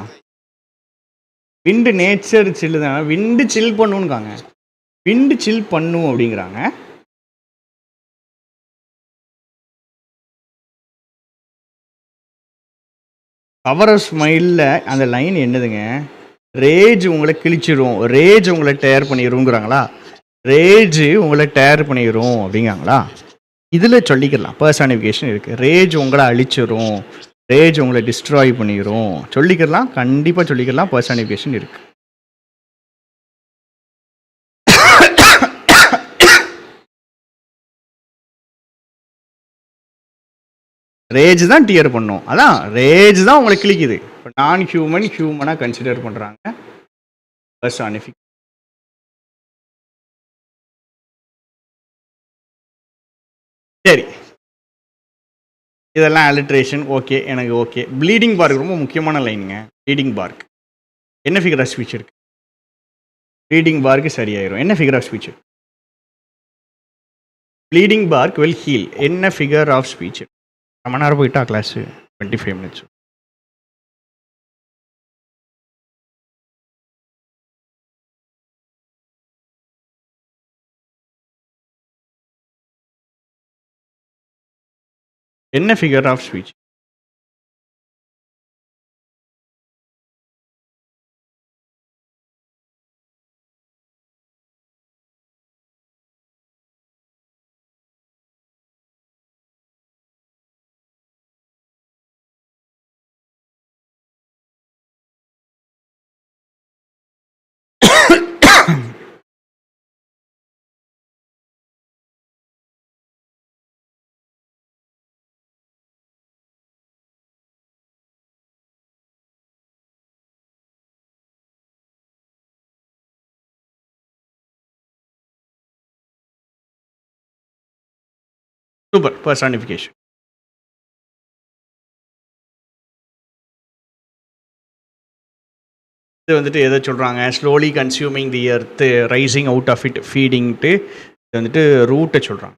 விண்டு நேச்சர் சில்லு தானே. விண்டு சில் பண்ணுங்காங்க. விண்டு சில் பண்ணும் அப்படிங்கிறாங்க. பவர் ஆஃப் ஸ்மைலில் அந்த லைன் என்னதுங்க? ரேஜ் உங்களை கிழிச்சிடும், ரேஜ் உங்களை டயர் பண்ணிடுங்கிறாங்களா? ரேஜ் உங்களை டயர் பண்ணிடும் அப்படிங்கிறாங்களா? இதில் சொல்லிக்கலாம் பர்சானிஃபிகேஷன் இருக்குது. ரேஜ் உங்களை அழிச்சிடும், ரேஜ் உங்களை டிஸ்ட்ராய் பண்ணிடும் சொல்லிக்கலாம். கண்டிப்பாக சொல்லிக்கலாம். பர்சானிஃபிகேஷன் இருக்கு. ரேஜ் தான் டியர் பண்ணும். அதான் ரேஜ் தான் உங்களை கிளிக்குது. இப்போ நான் ஹியூமனாக கன்சிடர் பண்ணுறாங்க. பர்சானிஃபிகேஷன். சரி, இதெல்லாம் அலிட்ரேஷன் ஓகே, எனக்கு ஓகே. ப்ளீடிங் பார்க் ரொம்ப முக்கியமான லைனுங்க. ப்ளீடிங் பார்க் என்ன ஃபிகர் ஆஃப் ஸ்பீச் இருக்கு? ப்ளீடிங் பார்க்கு சரியாயிரும். என்ன figure of speech? Bleeding bark will heal. என்ன ஃபிகர் ஆஃப் ஸ்பீச்? ரொம்ப நேரம் போயிட்டா கிளாஸு? 25 minutes. என்ன figure of speech? Super. Personification. இது வந்துட்டு எதை சொல்கிறாங்க? Slowly consuming the earth, rising out of it, ஃபீடிங்ட்டு. இது வந்துட்டு ரூட்டை சொல்கிறாங்க.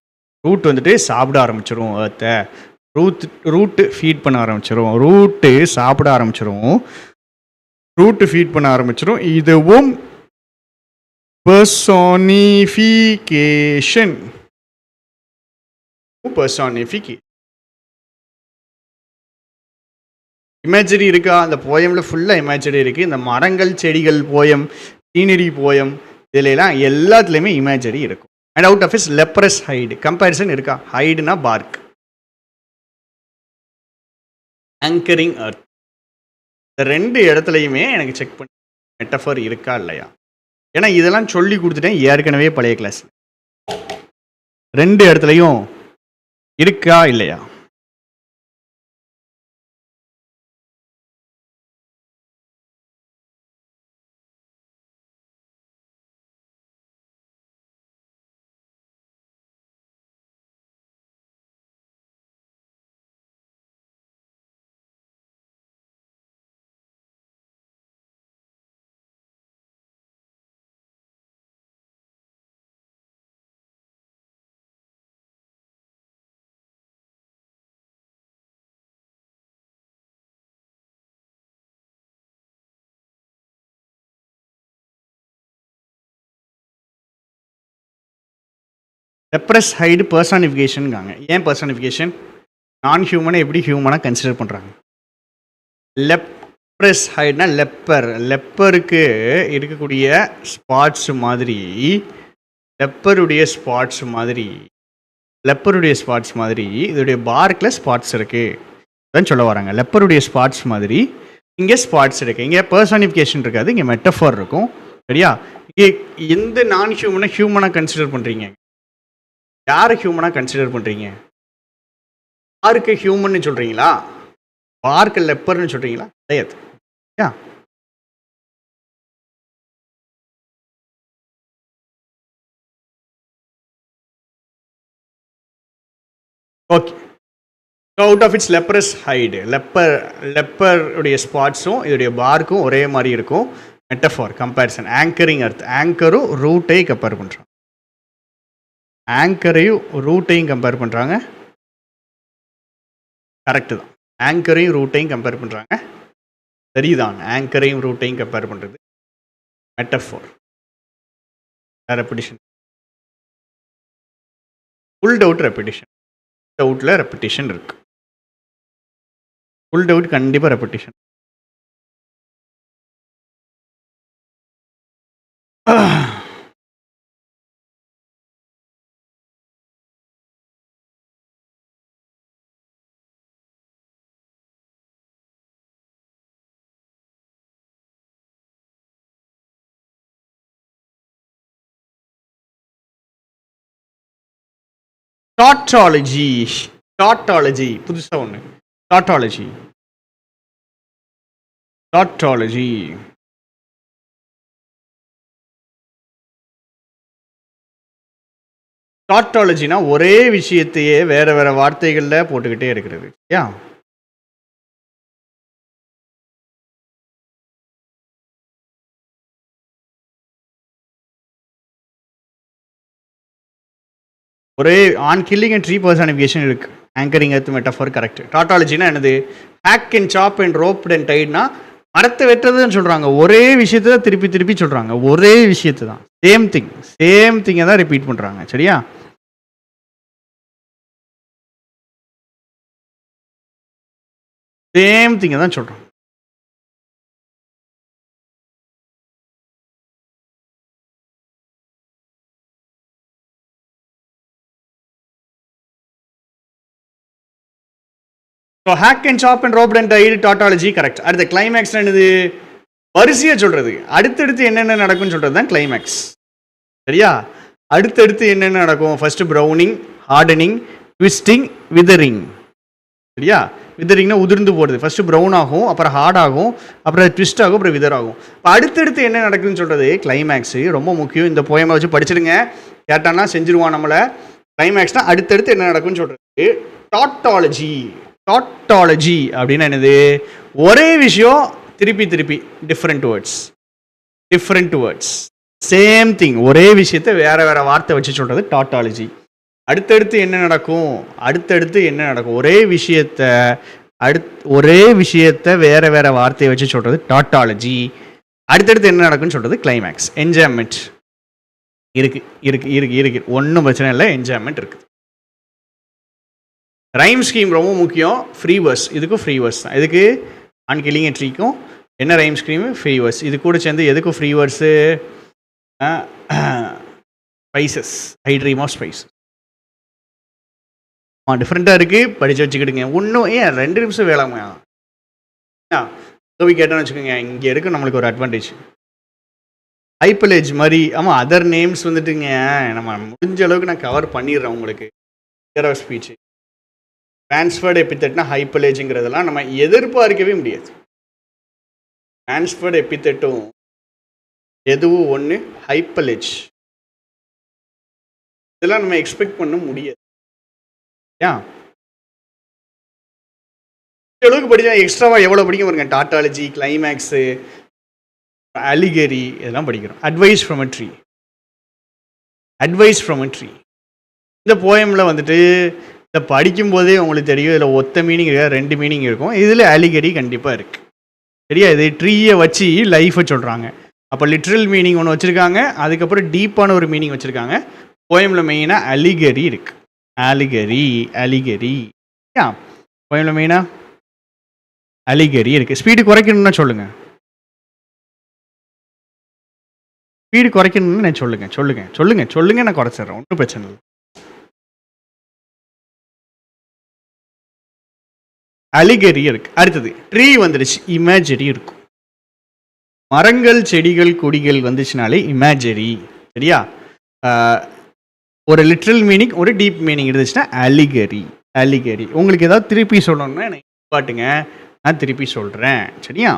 ரூட் வந்துட்டு சாப்பிட ஆரம்பிச்சிடும் எர்த்தை. ரூட்டு ஃபீட் பண்ண ஆரம்பிச்சிடும். ரூட்டு சாப்பிட ஆரம்பிச்சிடும். ரூட்டு ஃபீட் பண்ண ஆரம்பிச்சிடும். இதுவும் பர்சானிஃபிகேஷன். பர்சானிஃபிகேஷன். இமேஜரி இருக்கா? அந்த போயமில் ஃபுல்லாக இமேஜரி இருக்குது. இந்த மரங்கள் செடிகள் போயம், சீனரி போயம், இதிலெல்லாம் எல்லாத்துலேயுமே இமேஜரி இருக்கும். And out of is leprous hide. Comparison இருக்கா? ஹைடுனா பார்க். ஆங்கரிங் அர்த். இந்த 2 இடத்துலையுமே எனக்கு செக் பண்ணி மெட்டஃபர் இருக்கா இல்லையா? ஏன்னா இதெல்லாம் சொல்லி கொடுத்துட்டேன் ஏற்கனவே பழைய கிளாஸ். 2 இடத்துலையும் இருக்கா இல்லையா? லெப்ரஸ் ஹைடு பர்சானிஃபிகேஷனுங்காங்க. ஏன் பர்சானிஃபிகேஷன்? நான் ஹியூமனை எப்படி ஹியூமனாக கன்சிடர் பண்ணுறாங்க? லெப்ரஸ் ஹைடுனா லெப்பருக்கு இருக்கக்கூடிய ஸ்பாட்ஸ் மாதிரி, லெப்பருடைய ஸ்பாட்ஸ் மாதிரி இதோடைய பார்க்கில் ஸ்பாட்ஸ் இருக்குது தான் சொல்ல வராங்க. லெப்பருடைய ஸ்பாட்ஸ் மாதிரி இங்கே ஸ்பாட்ஸ் இருக்குது. இங்கே பர்சானிஃபிகேஷன் இருக்காது, இங்கே மெட்டஃபர் இருக்கும். சரியா? இங்கே எந்த நான் ஹியூமனை ஹியூமனாக கன்சிடர் பண்ணுறீங்க? யாரை ஹியூமனாக கன்சிடர் பண்ணுறீங்க? பார்க்கு ஹியூமன்னு சொல்கிறீங்களா? பார்க்கு லெப்பர்னு சொல்கிறீங்களா? கிடையாது. Yeah okay. Out of its leprous hide. லெப்பருடைய ஸ்பாட்ஸும் இதோடைய பார்க்கும் ஒரே மாதிரி இருக்கும். மெட்டஃபார் கம்பேரிசன். ஆங்கரிங் அர்த். ஆங்கரும் ரூட்டை கம்பேர் பண்ணுறாங்க. ஆங்கரையும் ரூட்டையும் கம்பேர் பண்ணுறாங்க. கரெக்டு தான். ஆங்கரையும் ரூட்டையும் கம்பேர் பண்ணுறாங்க. சரிதான். ஆங்கரையும் ரூட்டையும் கம்பேர் பண்ணுறது metaphor. Repetition. Full doubt repetition. டவுட்டில் ரெப்பிட்டிஷன் இருக்கு. ஃபுல் டவுட் கண்டிப்பாக ரெப்பிட்டிஷன். டாட்டாலஜி புதுசாக ஒன்று. டாட்டாலஜி டாட்டாலஜினா ஒரே விஷயத்தையே வேற வேற வார்த்தைகளில் போட்டுக்கிட்டே இருக்கிறது. யா ஒரே on killing and tree personification இருக்கு. Angering earth metaphor correct. டாட்டாலஜினா என்னது? Hack and chop and rope and டைட்னா மரத்தை வெட்டுறதுன்னு சொல்கிறாங்க. ஒரே விஷயத்தை தான் திருப்பி திருப்பி சொல்கிறாங்க. ஒரே விஷயத்தை தான், சேம் திங்கை தான் ரிப்பீட் பண்ணுறாங்க. சரியா? சேம் திங்கை தான் சொல்கிறோம். So hack and chop and roped and tied tautology correct. அடுத்த கிளைமேக்ஸ் என்னது? வரிசையாக சொல்கிறது, அடுத்தடுத்து என்னென்ன நடக்கும்னு சொல்கிறது தான் கிளைமேக்ஸ். சரியா? அடுத்தடுத்து என்னென்ன நடக்கும்? First browning, hardening, twisting, withering. சரியா? விதரிங்னா உதிர்ந்து போடுறது. ஃபர்ஸ்ட் ப்ரௌன் ஆகும், அப்புறம் ஹார்ட் ஆகும், அப்புறம் ட்விஸ்ட் ஆகும், அப்புறம் விதர் ஆகும். இப்போ அடுத்தடுத்து என்ன நடக்குதுன்னு சொல்கிறது கிளைமேக்ஸு. ரொம்ப முக்கியம். இந்த போயமை வச்சு படிச்சிடுங்க. கேட்டான்னா செஞ்சிருவான் நம்மளை. கிளைமேக்ஸ்னால் அடுத்தடுத்து என்ன நடக்கும்னு சொல்கிறது டாட்டாலஜி. டாட்டாலஜி அப்படின்னா என்னது? ஒரே விஷயம் திருப்பி திருப்பி டிஃப்ரெண்ட் வேர்ட்ஸ் சேம் திங், ஒரே விஷயத்தை வேற வேற வார்த்தை வச்சு சொல்கிறது டாட்டாலஜி. அடுத்தடுத்து என்ன நடக்கும்? ஒரே விஷயத்தை வேற வேற வார்த்தையை வச்சு சொல்கிறது டாட்டாலஜி. அடுத்தடுத்து என்ன நடக்கும்னு சொல்கிறது கிளைமேக்ஸ். என்ஜாய்மெண்ட் இருக்கு, ஒன்றும் பிரச்சனை இல்லை, என்ஜாய்மெண்ட் இருக்குது. ரைம் ஸ்கீம் ரொம்ப முக்கியம். ஃப்ரீ வேர்ஸ், இதுக்கும் ஃப்ரீ வேர்ஸ் தான். இதுக்கு ஆன் கில்லிங் எ ட்ரீக்கும் என்ன ரைம் ஸ்கீமு? Free verse. இது கூட சேர்ந்து எதுக்கும் free verse? Spices, I dream of spices. டிஃப்ரெண்ட்டாக இருக்குது, படித்து வச்சுக்கிடுங்க. ஒன்றும் ஏன் 2 நிமிஷம் வேளாமா போய் கேட்டோன்னு வச்சுக்கோங்க. இங்கே இருக்குது நம்மளுக்கு ஒரு அட்வான்டேஜ். ஹைப்பலேஜ் மாதிரி. ஆமாம், அதர் நேம்ஸ் வந்துட்டுங்க நம்ம முடிஞ்ச அளவுக்கு நான் கவர் பண்ணிடுறேன் உங்களுக்கு. ஃபிகர் ஆஃப் ஸ்பீச், ட்ரான்ஸ்ஃபர்டு எபித்தெட்னா ஹைப்பலேஜுங்கிறதெல்லாம் நம்ம எதிர்பார்க்கவே முடியாது. ட்ரான்ஸ்ஃபர்டு எபித்தெட்டும் எதுவும் ஒன்று ஹைப்பலேஜ், இதெல்லாம் நம்ம எக்ஸ்பெக்ட் பண்ண முடியாது. ஏன் அளவுக்கு படித்தா எக்ஸ்ட்ராவாக எவ்வளோ படிக்க பாருங்க. டாட்டாலஜி, கிளைமேக்ஸு, அலிகரி, இதெல்லாம் படிக்கிறோம். Advice from a tree. இந்த போயமில் வந்துட்டு இதை படிக்கும்போதே உங்களுக்கு தெரியும், இதில் ஒத்த மீனிங் இருக்கா, 2 மீனிங் இருக்கும். இதில் அலிகரி கண்டிப்பாக இருக்குது. சரியா? இது ட்ரீயை வச்சு லைஃபை சொல்கிறாங்க. அப்போ லிட்ரல் மீனிங் ஒன்று வச்சுருக்காங்க, அதுக்கப்புறம் டீப்பான ஒரு மீனிங் வச்சுருக்காங்க. போயமில் மெயினாக அலிகரி இருக்குது. அலிகரி ஏன் போயமில் மெயினாக அலிகரி இருக்குது. ஸ்பீடு குறைக்கணும்னா சொல்லுங்கள். ஸ்பீடு குறைக்கணும்னு நான் சொல்லுங்க, நான் குறைச்சிட்றேன், ஒன்றும் பிரச்சனை இல்லை. அலிகரி இருக்கு. அடுத்தது ட்ரீ வந்துடுச்சு, இமேஜரி இருக்கும். மரங்கள், செடிகள், கொடிகள் வந்துச்சுனாலே இமேஜரி. சரியா? ஒரு லிட்ரல் மீனிங், ஒரு டீப் மீனிங் இருந்துச்சுன்னா அலிகரி. உங்களுக்கு ஏதாவது திருப்பி சொல்லணும்னா எனக்கு பாட்டுங்க, நான் திருப்பி சொல்கிறேன். சரியா?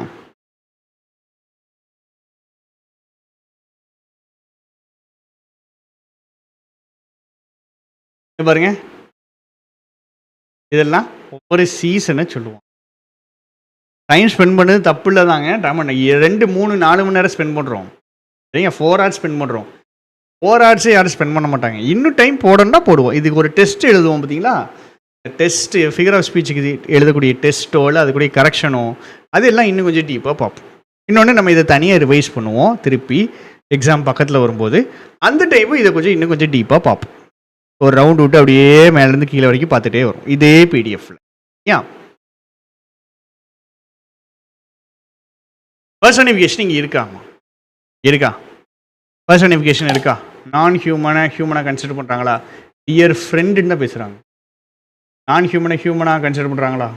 பாருங்க, இதெல்லாம் ஒவ்வொரு சீசனை சொல்லுவோம். டைம் ஸ்பெண்ட் பண்ணது தப்பு இல்லை தாங்க. 2, 3, 4 மணி நேரம் ஸ்பெண்ட் பண்ணுறோம். சரிங்க? 4 hours ஸ்பெண்ட் பண்ணுறோம். 4 hours யாரும் ஸ்பெண்ட் பண்ண மாட்டாங்க. இன்னும் டைம் போடணும்னா போடுவோம். இதுக்கு ஒரு டெஸ்ட் எழுதுவோம் பார்த்தீங்களா? டெஸ்ட்டு ஃபிகர் ஆஃப் ஸ்பீச்சுக்கு எழுதக்கூடிய டெஸ்ட்டோ இல்லை அதுக்கூடிய கரெக்ஷனோ அதெல்லாம் இன்னும் கொஞ்சம் டீப்பாக பார்ப்போம். இன்னொன்று நம்ம இதை தனியாக ரிவைஸ் பண்ணுவோம். திருப்பி எக்ஸாம் பக்கத்தில் வரும்போது அந்த டைமும் இதை இன்னும் கொஞ்சம் டீப்பாக பார்ப்போம். ஒரு ரவுண்ட் விட்டு அப்படியே மேலேருந்து கீழே வரைக்கும் பார்த்துட்டே வரும் இதே பிடிஎஃப்ல. ஏன் பர்சனிஃபிகேஷன் இங்கே இருக்கா? பர்சனிஃபிகேஷன் இருக்கா? நான் ஹியூமனாக கன்சிடர் பண்ணுறாங்களா? டியர் ஃப்ரெண்டுன்னு தான் பேசுகிறாங்க. நான் ஹியூமனாக கன்சிடர் பண்ணுறாங்களா?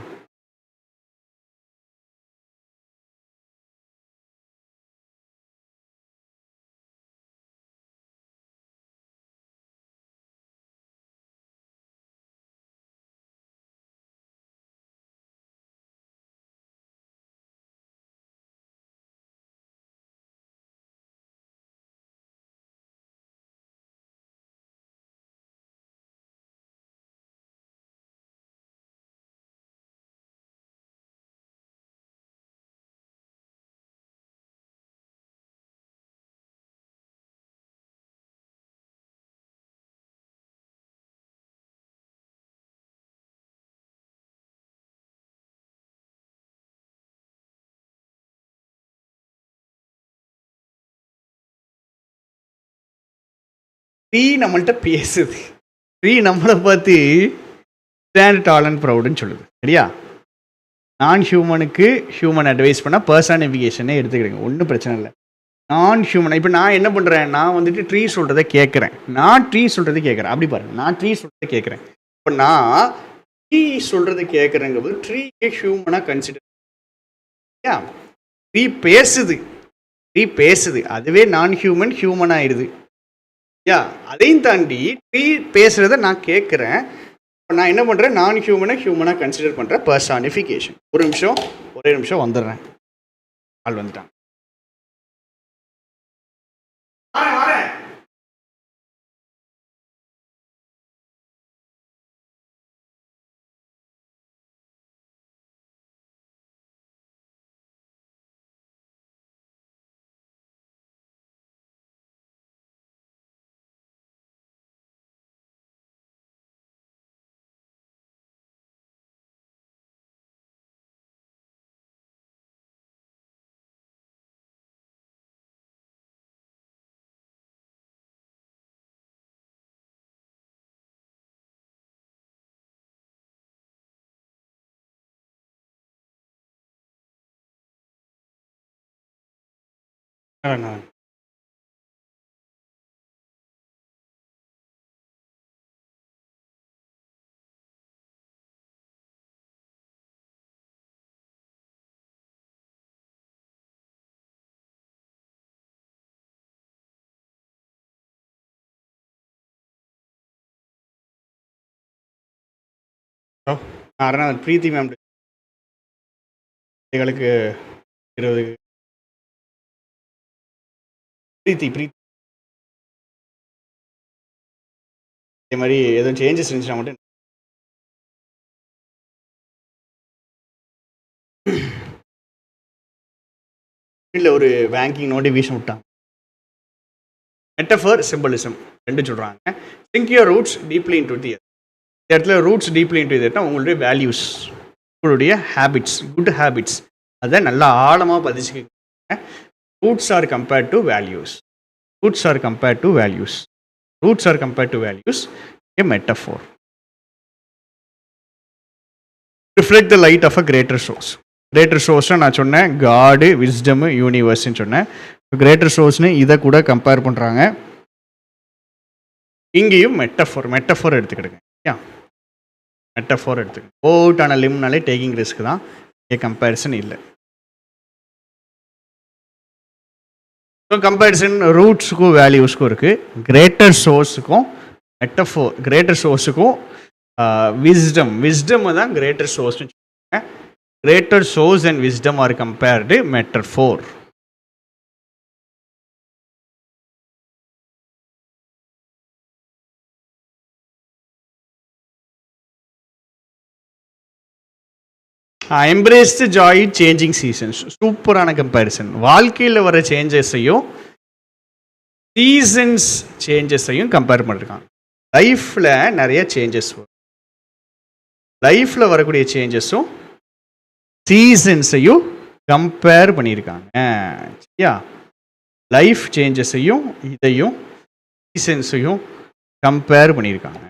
ட்ரீ நம்மள்கிட்ட பேசுது. ட்ரீ நம்மளை பார்த்து ஸ்டாண்ட் டால் அண்ட் ப்ரௌடுன்னு சொல்லுது. சரியா? நான் ஹியூமனுக்கு ஹியூமன் அட்வைஸ் பண்ணால் பர்சானிஃபிகேஷனே எடுத்துக்கிடுங்க, ஒன்றும் பிரச்சனை இல்லை. நான் ஹியூமன், இப்போ நான் என்ன பண்ணுறேன், நான் வந்துட்டு ட்ரீ சொல்கிறத கேட்குறேன், நான் ட்ரீ சொல்கிறது கேட்குறேன். அப்படி பாருங்கள், நான் ட்ரீ சொல்கிறத கேட்குறேன். இப்போ நான் ட்ரீ சொல்கிறது கேட்குறேங்கிறது ட்ரீயை ஹியூமனாக கன்சிடர். ட்ரீ பேசுது, ட்ரீ பேசுது, அதுவே நான் ஹியூமன் ஹியூமன் ஆயிடுது. அதையும் தாண்டி ட்ரீ பேசுகிறத நான் கேட்குறேன். இப்போ நான் என்ன பண்ணுறேன், நான் ஹியூமனாக கன்சிடர் பண்ணுறேன், பர்சானிஃபிகேஷன். ஒரே நிமிஷம் வந்துடுறேன், ஆள் வந்துட்டான். பிரீத்தி மேம் எங்களுக்கு 20 பிரீத்தி இதே மாதிரி எதுவும் சேஞ்சஸ் இருந்துச்சுன்னா மட்டும் இல்லை, ஒரு பேங்கிங் நோட்டிஃபிகேஷன் விட்டாங்க. மெட்டஃபர் சிம்பலிசம் ரெண்டு சொல்கிறாங்க. Think your roots deeply into the earth. இந்த இடத்துல ரூட்ஸ் டீப்லி இன்டு தி எர்த்னா உங்களுடைய வேல்யூஸ், உங்களுடைய ஹேபிட்ஸ், குட் ஹேபிட்ஸ், அதை நல்லா ஆழமாக பதிச்சுக்க. Roots are compared to values, roots are compared to values, roots are compared to values. A metaphor reflect the light of a greater source. Greater சோர்ஸ்னு நான் சொன்னேன் காடு, விஸ்டம், யூனிவர்ஸ்ன்னு சொன்னேன். கிரேட்டர் சோர்ஸ்னு இதை கூட கம்பேர் பண்ணுறாங்க. இங்கேயும் மெட்டஃபோர் எடுத்துக்கிடுங்க. மெட்டஃபோர் எடுத்துக்கங்க. ஓட்டான லிம்னாலே டேக்கிங் ரிஸ்க் தான், இங்கே கம்பேரிசன் இல்லை. ஸோ கம்பேரிசன் ரூட்ஸுக்கும் வேல்யூஸ்க்கும் இருக்குது. கிரேட்டர் சோர்ஸுக்கும் கிரேட்டர் சோர்ஸுக்கும் விஸ்டம் தான் கிரேட்டர் சோர்ஸ்னு சொல்லுவாங்க. Greater source and wisdom are compared metaphor. Embrace the joy changing seasons. சூப்பரான கம்பேரிசன். வாழ்க்கையில் வர சேஞ்சஸையும் சீசன்ஸ் சேஞ்சஸையும் கம்பேர் பண்ணிருக்காங்க. லைஃப்பில் நிறைய சேஞ்சஸ் வரும், லைஃப்பில் வரக்கூடிய சேஞ்சஸும் சீசன்ஸையும் கம்பேர் பண்ணியிருக்காங்க. சரியா, லைஃப் சேஞ்சஸையும் இதையும் சீசன்ஸையும் கம்பேர் பண்ணியிருக்காங்க.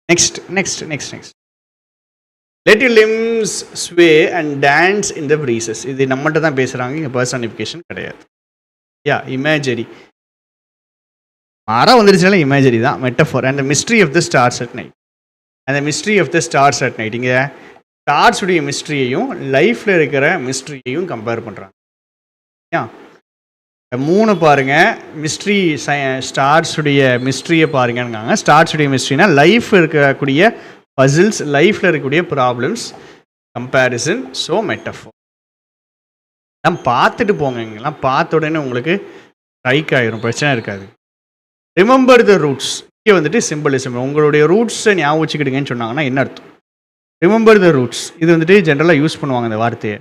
Next. Let your limbs sway and dance in the breezes. இது நம்மகிட்ட தான் பேசுகிறாங்க, இங்கே பர்சானிஃபிகேஷன் கிடையாது. இமேஜரி மாறா வந்துருச்சுனால இமேஜரி தான். Metaphor and the mystery of the stars at night. அந்த mystery of the stars at night, இங்கே ஸ்டார்ஸுடைய மிஸ்ட்ரியையும் லைஃப்பில் இருக்கிற மிஸ்ட்ரியையும் கம்பேர் பண்ணுறாங்க. மூணு பாருங்கள், மிஸ்ட்ரி ஸ்டார்ஸுடைய மிஸ்ட்ரியை பாருங்கன்னாங்க. ஸ்டார்ஸுடைய மிஸ்ட்ரினா லைஃப் இருக்கக்கூடிய பசில்ஸ், லைஃப்பில் இருக்கக்கூடிய ப்ராப்ளம்ஸ், கம்பேரிசன். ஸோ மெட்டஃபோர் எல்லாம் பார்த்துட்டு போங்க. இங்கெல்லாம் பார்த்த உடனே உங்களுக்கு ஸ்ட்ரைக் ஆகிரும், பிரச்சனை இருக்காது. Remember the roots. இங்கே வந்துட்டு சிம்பிளிசம். உங்களுடைய ரூட்ஸை ஞாபகம் வச்சுக்கிடுங்கன்னு சொன்னாங்கன்னா என்ன அர்த்தம்? ரிமெம்பர் த ரூட்ஸ், இது வந்துட்டு ஜென்ரலாக யூஸ் பண்ணுவாங்க இந்த வார்த்தையை.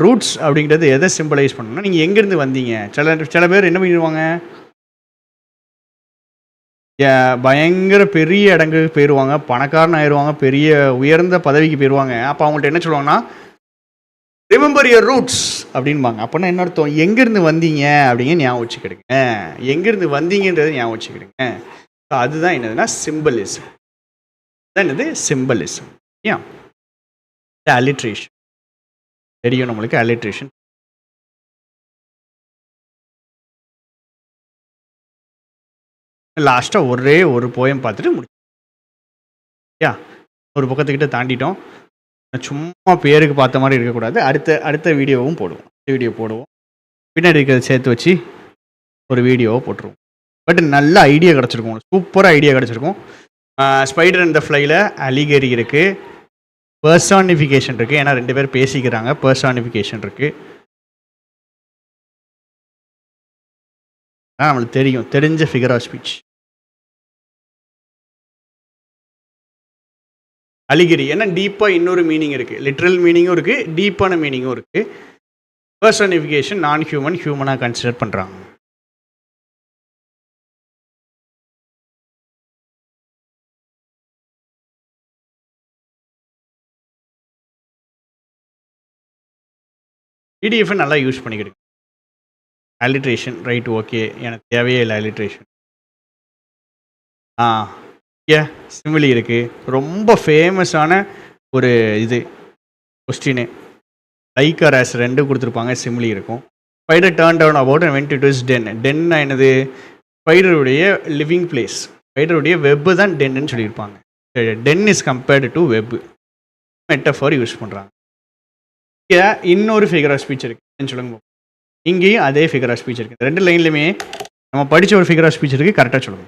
ரூட்ஸ் அப்படிங்கிறது எதை சிம்பிளைஸ் பண்ணணும்னா, நீங்கள் எங்கேருந்து வந்தீங்க. சில பேர் என்ன பண்ணிடுவாங்க, பயங்கர பெரிய இடங்களுக்கு போயிடுவாங்க, பணக்காரன் ஆயிடுவாங்க, பெரிய உயர்ந்த பதவிக்கு போயிடுவாங்க. அப்போ அவங்கள்ட்ட என்ன சொல்லுவாங்கன்னா, ரிமெம்பர் யுவர் ரூட்ஸ் அப்படின்பாங்க. அப்படின்னா என்ன அர்த்தம்? எங்கேருந்து வந்தீங்க அப்படிங்க ஞாபகம் வச்சுக்கிடுங்க. எங்கேருந்து வந்தீங்கன்றதை ஞாபகம் வச்சுக்கிடுங்க. ஸோ அதுதான் என்னதுன்னா சிம்பலிசம். அதான் என்னது சிம்பலிசம். ஏன் அலிட்ரேஷன் தெரியும் நம்மளுக்கு. அலிட்ரேஷன் லாஸ்ட்டாக ஒரே ஒரு போயம் பார்த்துட்டு முடிச்சு. யா ஒரு பக்கத்துக்கிட்ட தாண்டிட்டோம். சும்மா பேருக்கு பார்த்த மாதிரி இருக்கக்கூடாது. அடுத்த வீடியோவும் போடுவோம். வீடியோ போடுவோம், பின்னாடி இருக்கிறத சேர்த்து வச்சு ஒரு வீடியோவை போட்டுருவோம். பட் நல்ல ஐடியா கிடச்சிருக்கும், சூப்பராக ஐடியா கிடச்சிருக்கும். ஸ்பைடர் அண்ட் த ஃப்ளைல அலிகரி இருக்குது, பர்சானிஃபிகேஷன் இருக்குது. ஏன்னா 2 பேர் பேசிக்கிறாங்க, பர்சானிஃபிகேஷன் இருக்குது. நம்மளுக்கு தெரிஞ்ச ஃபிகர் ஆஃப் ஸ்பீச் அலிகரி. ஏன்னா டீப்பாக இன்னொரு மீனிங் இருக்குது, லிட்ரல் மீனிங்கும் இருக்குது, டீப்பான மீனிங்கும் இருக்குது. பர்சானிஃபிகேஷன் நான் ஹியூமனாக கன்சிடர் பண்ணுறாங்க. பிடிஎஃப் நல்லா யூஸ் பண்ணிக்கிடுங்க. அலிட்ரேஷன் ரைட், ஓகே, எனக்கு தேவையே இல்லை அலிட்ரேஷன். சிமிலி இருக்குது. ரொம்ப ஃபேமஸான ஒரு இது கொஸ்டின். லைக் ஆர் ஆஸ் 2 கொடுத்துருப்பாங்க, சிமிலி இருக்கும். Spider turn down about and went to is den. டென்னா என்னது? ஸ்பைடருடைய லிவிங் பிளேஸ். ஸ்பைடருடைய வெப்பு தான் டென்னு சொல்லியிருப்பாங்க. Den is compared to web. Metaphor use பண்ணுறாங்க. இங்கே இன்னொரு ஃபிகர் ஆஃப் ஸ்பீச் இருக்குன்னு சொல்லுங்க. இங்கேயும் அதே ஃபிகர் ஆஃப் ஸ்பீச் இருக்குது. 2 லைன்லையுமே நம்ம படித்த ஒரு ஃபிகர் ஆஃப் ஸ்பீச் இருக்குது. கரெக்டாக சொல்லுங்க,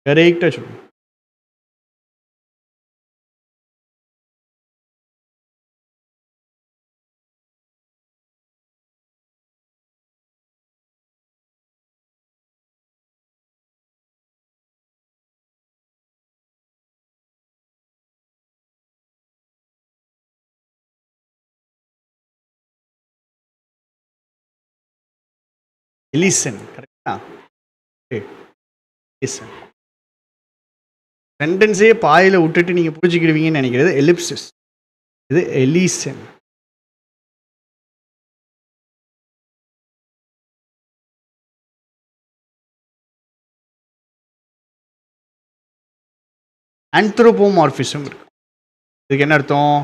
கரெக்டாக சொல்லுங்க. எலிசன், கரெக்டா? எலிசன். சென்டென்ஸே பாயில் விட்டுட்டு நீங்கள் புரிஞ்சுக்கிடுவீங்கன்னு நினைக்கிறது எலிப்சிஸ். இது எலிசன். ஆந்த்ரோபோமார்பிசம் இருக்கு. இதுக்கு என்ன அர்த்தம்?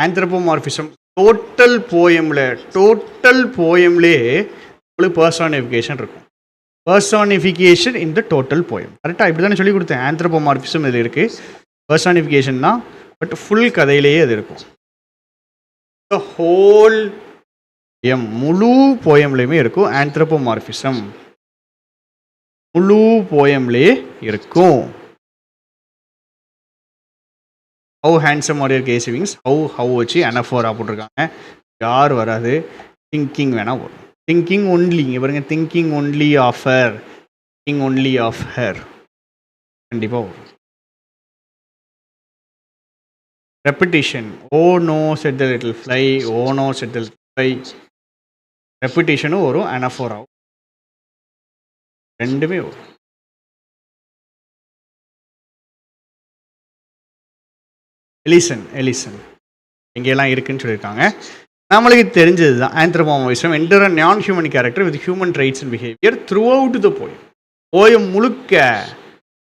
ஆந்த்ரோபோமார்பிசம் டோட்டல் போயம்லே உங்களுக்கு பர்சானிஃபிகேஷன் இருக்கும். Personification in the total poem. கரெக்டாக இப்படி தானே சொல்லி கொடுத்தேன். ஆந்த்ரோபோமார்பிசம் இதில் இருக்குது. பர்சானிஃபிகேஷன் தான், பட் ஃபுல் கதையிலேயே அது இருக்கும். த ஹோல் முழு போயம்லேயுமே இருக்கும் ஆந்த்ரோபோமார்பிசம். முழு போயம்லேயே இருக்கும். How handsome are your casey wings. How வச்சு அனஃபோரா போட்டிருக்காங்க. யார் வராது, திங்கிங் வேணால் வரும். திங்கிங் ஒன்லி, இங்கே பாருங்க, thinking only of her, thinking only of her கண்டிப்பாக வரும். Repetition, oh no said the little fly, oh no said the little fly. ரெப்பிட்டிஷனும் வரும், அனஃபோராவும், 2மே வரும். எலிசன் எங்கெல்லாம் இருக்குன்னு சொல்லியிருக்காங்க. நம்மளுக்கு தெரிஞ்சது தான் ஆந்த்ரோபோமார்பிசம் என்டர் அ நான் human character with human traits and behaviour through out the poem. Poem முழுக்க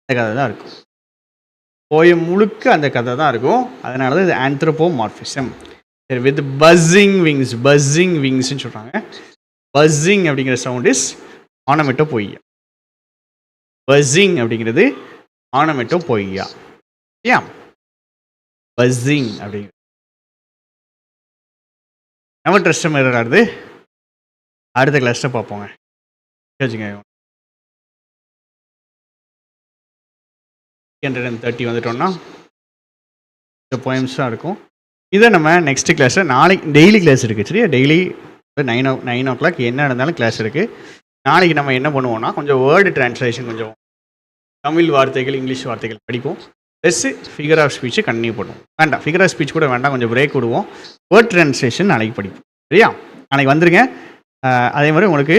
அந்த கதை தான் இருக்கும். போயம் முழுக்க அந்த கதை தான் இருக்கும். அதனால தான் இது ஆந்த்ரோபோமார்பிசம். சரி, வித் பஸ்ஸிங் விங்ஸ்ன்னு சொல்கிறாங்க. பஸ்ஸிங் அப்படிங்கிற சவுண்ட் இஸ் ஆனமெட்டோ பொய்யா. பஸ்ஸிங் அப்படிங்கிறது ஆனமெட்டோ பொய்யா. ஏன் பஸ்ஸிங் அப்படிங்கிறது நம்ம ட்ரெஸ்ட் மிரர் ஆகுது. அடுத்த கிளாஸை பார்ப்போங்க. வச்சுங்க 330 வந்துட்டோம்னா இந்த போயம்ஸாக இருக்கும். இதை நம்ம நெக்ஸ்ட் கிளாஸில் நாளைக்கு டெய்லி கிளாஸ் இருக்குது. சரியா, டெய்லி 9 o'clock என்ன நடந்தாலும் கிளாஸ் இருக்குது. நாளைக்கு நம்ம என்ன பண்ணுவோம்னா கொஞ்சம் வேர்டு டிரான்ஸ்லேஷன், கொஞ்சம் தமிழ் வார்த்தைகள் இங்கிலீஷ் வார்த்தைகள் படிப்போம். Plus figure of speech continue பண்ணுவோம். வேண்டாம், ஃபிகர் ஆஃப் ஸ்பீச் கூட வேண்டாம், கொஞ்சம் பிரேக் விடுவோம். வேர்ட் ட்ரான்ஸ்லேஷன் நாளைக்கு படிப்போம். சரியா, நாளைக்கு வந்துருங்க. அதே மாதிரி உங்களுக்கு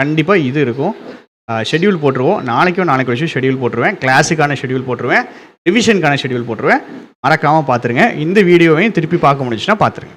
கண்டிப்பாக இது இருக்கும். ஷெட்யூல் போட்டுருவோம். நாளைக்கு வச்சு ஷெட்யூல் போட்டுருவேன். கிளாஸுக்கான ஷெட்யூல் போட்டுருவேன். ரிவிஷனுக்கான ஷெட்யூல் போட்டுருவேன். மறக்காமல் பார்த்துருங்க. இந்த வீடியோவையும் திருப்பி பார்க்க முடிஞ்சுன்னா பார்த்துருங்க.